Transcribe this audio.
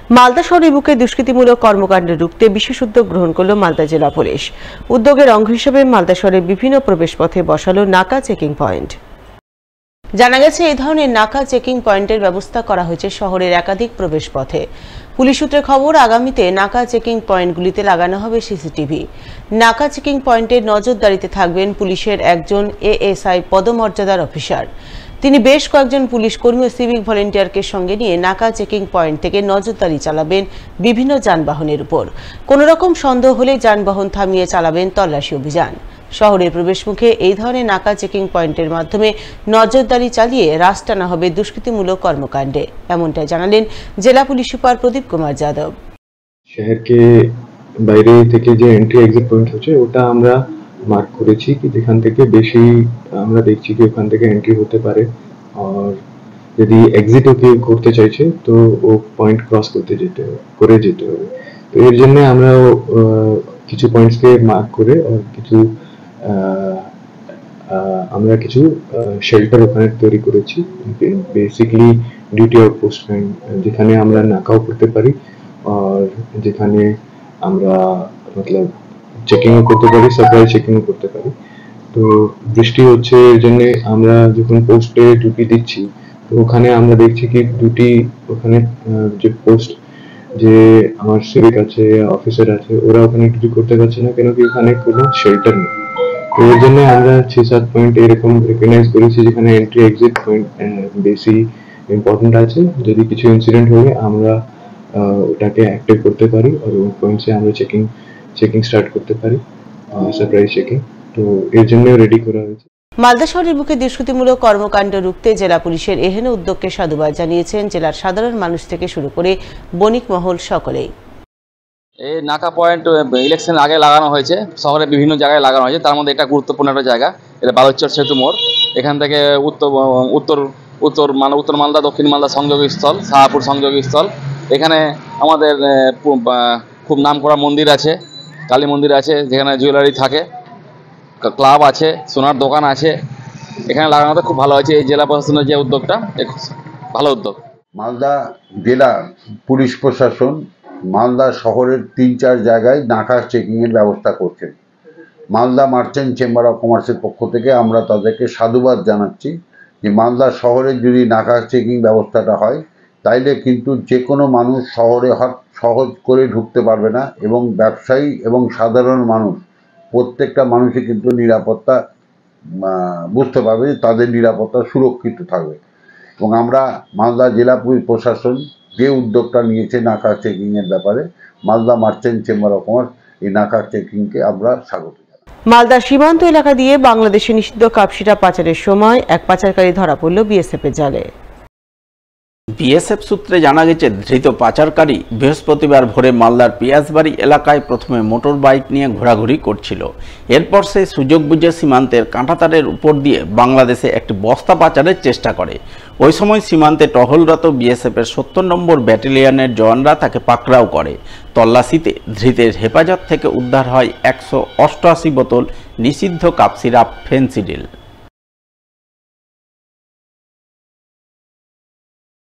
মালদা শহরের বুকে দুষ্কৃতিমূলক কর্মকাণ্ড রুখতে বিশেষ উদ্যোগ গ্রহণ করল মালদা জেলা পুলিশ। উদ্যোগের অঙ্গ হিসেবে মালদা শহরের বিভিন্ন প্রবেশপথে বসালো নাকা চেকিং পয়েন্ট। জানা গেছে, এই ধরনের নাকা চেকিং পয়েন্টের ব্যবস্থা করা হয়েছে শহরের একাধিক প্রবেশপথে। পুলিশ সূত্রে খবর, আগামীতে নাকা চেকিং পয়েন্টগুলিতে লাগানো হবে সিসিটিভি। নাকা চেকিং পয়েন্টের নজরদারিতে থাকবেন পুলিশের একজন এএসআই পদমর্যাদার অফিসার। তিনি বেশ কয়েকজন পুলিশ কর্মী ও সিভিক ভলেন্টিয়ারকে সঙ্গে নিয়ে নাকা চেকিং পয়েন্ট থেকে নজরদারি চালাবেন বিভিন্ন যানবাহনের উপর। কোনো রকম সন্দেহ হলে যানবাহন থামিয়ে চালাবেন তল্লাশি অভিযান। শহরের প্রবেশমুখে এই ধরনের নাকা চেকিং পয়েন্টের মাধ্যমে নজরদারি চালিয়ে রাশ টানা হবে দুষ্কৃতিমূলক কর্মকাণ্ডে, এমনটাই জানালেন জেলা পুলিশ সুপার প্রদীপ কুমার যাদব। শহরকে বাইরে থেকে যে এন্ট্রি এক্সিট পয়েন্ট হচ্ছে ওটা আমরা মার্ক করেছি কি যেখান থেকে বেশি আমরা দেখছি কি ওখান থেকে এন্ট্রি হতে পারে, আর যদি এক্সিটও কেউ করতে চাইছে তো ও পয়েন্ট ক্রস যেতে হবে। তো এর জন্য আমরা কিছু পয়েন্টসকে মার্ক করে আর কিছু শেল্টার ওখানে তৈরি করেছি। বেসিক্যালি ডিউটি আউটপোস্ট যেখানে আমরা নাকাও করতে পারি আর যেখানে আমরা মতলব চেকিংও করতে পারি, সাপ্লাই চেকিংও করতে পারি। তো বৃষ্টি হচ্ছে এর জন্য আমরা যখন পোস্টে ডিউটি দিচ্ছি তো ওখানে আমরা দেখছি কি ওখানে যে পোস্ট যে আমার সিভিক আছে, অফিসার আছে, ওরা ওখানে ডিউটি করতে পারছে না, কেন কি ওখানে কোনো শেল্টার নেই। তো এর জন্য আমরা 6-7 পয়েন্ট এরকম রেকগনাইজ করেছি যেখানে এন্ট্রি এক্সিট পয়েন্ট বেশি ইম্পর্টেন্ট আছে। যদি কিছু ইনসিডেন্ট হলে আমরা ওটাকে অ্যাক্টিভ করতে পারি আর ওই পয়েন্টসে আমরা চেকিং স্টার্ট করতে পারি, সারপ্রাইজ চেকিং। তো এর জন্য রেডি করা হয়েছে। মালদা শহরের বুকে দুষ্কৃতিমূলক কর্মকাণ্ড রুখতে জেলা পুলিশের এহেন উদ্যোগকে সাধুবাদ জানিয়েছেন জেলার সাধারণ মানুষ থেকে শুরু করে বণিক মহল সকলেই। এই নাকা পয়েন্ট ইলেকশন আগে লাগানো হয়েছে, শহরে বিভিন্ন জায়গায় লাগানো হয়েছে, তার মধ্যে এটা গুরুত্বপূর্ণ একটা জায়গা। এটা বালুচর সেতু মোড়, এখান থেকে উত্তর মালদা দক্ষিণ মালদা সংযোগী স্থল, শাহপুর সংযোগী স্থল। এখানে আমাদের খুব নামকরা মন্দির আছে, কালী মন্দির আছে, যেখানে জুয়েলারি থাকে, ক্লাব আছে, সোনার দোকান আছে। এখানে লাগানোতে খুব ভালো হয়েছে। এই জেলা প্রশাসনের যে উদ্যোগটা ভালো উদ্যোগ। মালদা জেলা পুলিশ প্রশাসন মালদা শহরের 3-4 জায়গায় নাকা চেকিংয়ের ব্যবস্থা করছেন। মালদা মার্চেন্ট চেম্বার অফ কমার্সের পক্ষ থেকে আমরা তাদেরকে সাধুবাদ জানাচ্ছি যে মালদা শহরে যদি নাকা চেকিং ব্যবস্থাটা হয় তাইলে কিন্তু যে কোনো মানুষ শহরে সহজ করে ঢুকতে পারবে না, এবং ব্যবসায়ী এবং সাধারণ মানুষ প্রত্যেকটা মানুষই কিন্তু নিরাপত্তা বুঝতে পারবে যে তাদের নিরাপত্তা সুরক্ষিত থাকবে। এবং আমরা মালদা জেলা পুলিশ প্রশাসন যে উদ্যোগটা নিয়েছে নাকা চেকিংয়ের ব্যাপারে, Malda merchant chamber of commerce এই নাকা চেকিংকে আমরা স্বাগত জানাই। মালদার সীমান্ত এলাকা দিয়ে বাংলাদেশে নিষিদ্ধ কাপসিরা পাচারের সময় এক পাচারকারী ধরা পড়ল বিএসএফ এর জালে। বিএসএফ সূত্রে জানা গেছে, ধৃত পাচারকারী বৃহস্পতিবার ভোরে মালদার পিয়াজবাড়ি এলাকায় প্রথমে মোটর বাইক নিয়ে ঘোরাঘুরি করছিল। এরপর সে সুযোগ বুঝে সীমান্তের কাঁটাতারের উপর দিয়ে বাংলাদেশে একটি বস্তা পাচারের চেষ্টা করে। ওই সময় সীমান্তে টহলরত বিএসএফের 70 নম্বর ব্যাটালিয়নের জওয়ানরা তাকে পাকড়াও করে। তল্লাশিতে ধৃতের হেফাজত থেকে উদ্ধার হয় 188 বোতল নিষিদ্ধ কাপসিরাপ ফেন্সিডিল।